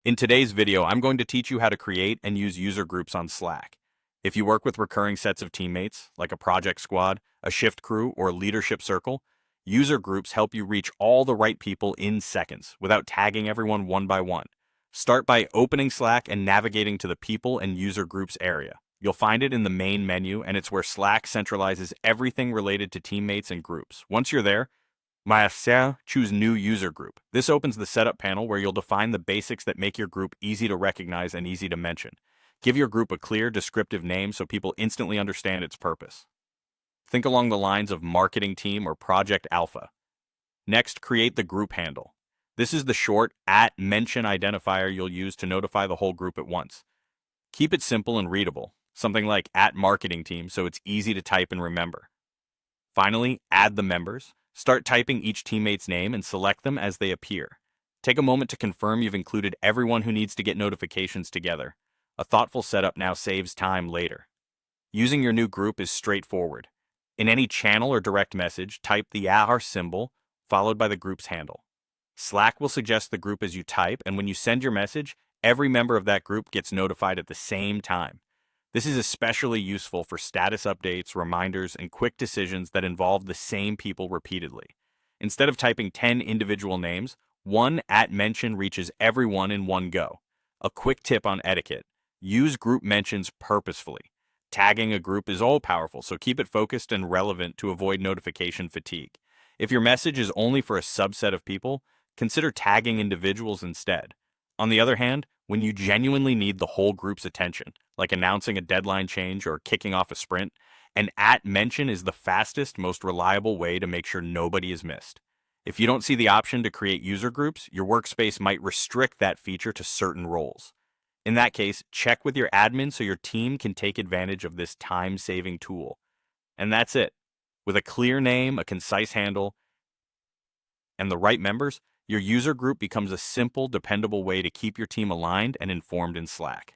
In today's video, I'm going to teach you how to create and use user groups on Slack. If you work with recurring sets of teammates, like a project squad, a shift crew, or a leadership circle, user groups help you reach all the right people in seconds without tagging everyone one by one. Start by opening Slack and navigating to the People and User Groups area. You'll find it in the main menu, and it's where Slack centralizes everything related to teammates and groups. Once you're there, choose New User Group. This opens the Setup panel where you'll define the basics that make your group easy to recognize and easy to mention. Give your group a clear, descriptive name so people instantly understand its purpose. Think along the lines of Marketing Team or Project Alpha. Next, create the group handle. This is the short @mention identifier you'll use to notify the whole group at once. Keep it simple and readable, something like @marketing team so it's easy to type and remember. Finally, add the members. Start typing each teammate's name and select them as they appear. Take a moment to confirm you've included everyone who needs to get notifications together. A thoughtful setup now saves time later. Using your new group is straightforward. In any channel or direct message, type the * symbol followed by the group's handle. Slack will suggest the group as you type, and when you send your message, every member of that group gets notified at the same time. This is especially useful for status updates, reminders, and quick decisions that involve the same people repeatedly. Instead of typing 10 individual names, one @mention reaches everyone in one go. A quick tip on etiquette: use group mentions purposefully. Tagging a group is all-powerful, so keep it focused and relevant to avoid notification fatigue. If your message is only for a subset of people, consider tagging individuals instead. On the other hand, when you genuinely need the whole group's attention, like announcing a deadline change or kicking off a sprint, an @mention is the fastest, most reliable way to make sure nobody is missed. If you don't see the option to create user groups, your workspace might restrict that feature to certain roles. In that case, check with your admin so your team can take advantage of this time-saving tool. And that's it. With a clear name, a concise handle, and the right members, your user group becomes a simple, dependable way to keep your team aligned and informed in Slack.